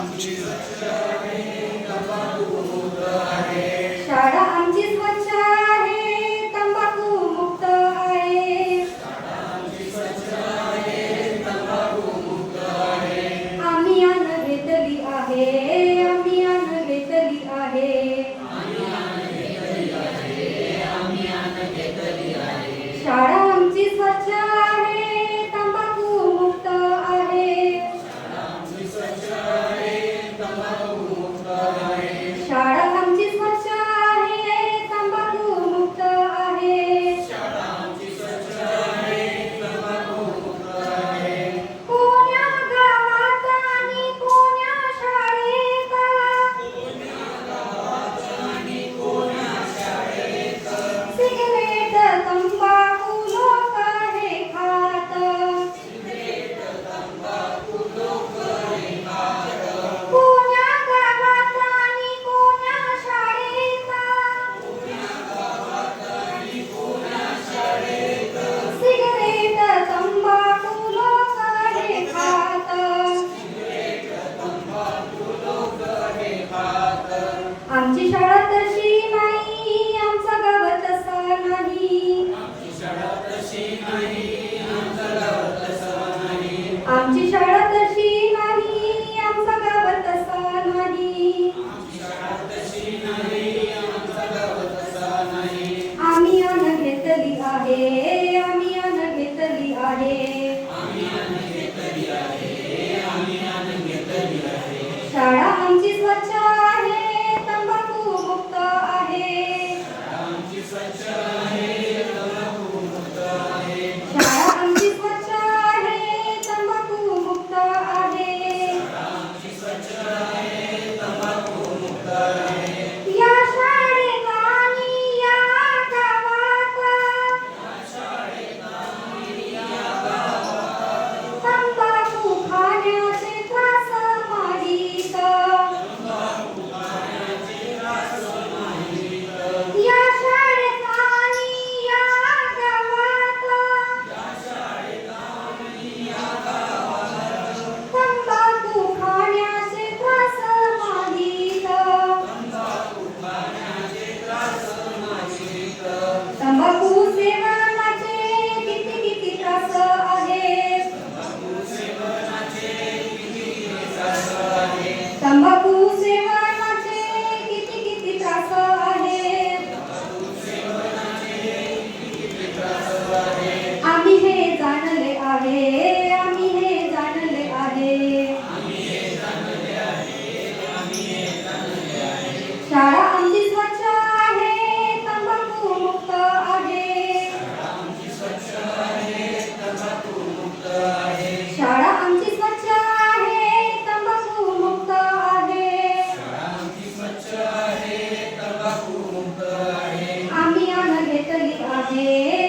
आमची शाळा आमची स्वच्छ आहे, तंबाखू मुक्त आहे. आम्ही अन्न घेतली आहे, आम्ही अन्न घेतली आहे. शाळा आमची स्वच्छ आहे, तंबाखू मुक्त आहे. शाळा आमची स्वच्छ आहे, तंबाखू मुक्त आहे. कोण्या गावात आणि कोण्या शाळेत सिगरेट तंबाखू लोक हे खात. कोण्या गावात आणि कोण्या शाळेत सिगरेट तंबाखू लोक हे खात. आमची शाळा तशी नाही, आमचा गाव तसा नाही. आमची शाळा तशी नाही, आमचा गाव तसा नाही. आम्ही अन्न घेतली आहे, आम्ही अन्न घेतली आहे. शाळा आमची स्वच्छ आहे, तंबाखू मुक्त आहे. शाळा आमची स्वच्छ आहे, तंबाखू मुक्त आहे. या शाळेत आणि या गावात तंबाखू खाण्याचे त्रास माहीत. या शाळेत आणि या गावात तंबाखू खाण्याचे त्रास माहीत. तंबाखू सेवनाचे किती त्रास आहेत. तंबाखू सेवनाचे किती त्रास आहेत. आम्ही हे जाणले आहे, आम्ही हे जाणले आहे. शाळा आमची स्वच्छ आहे, तंबाखू मुक्त आहे. शाळा आमची स्वच्छ आहे, तंबाखू मुक्त आहे. आम्ही अन्न घेतली आहे.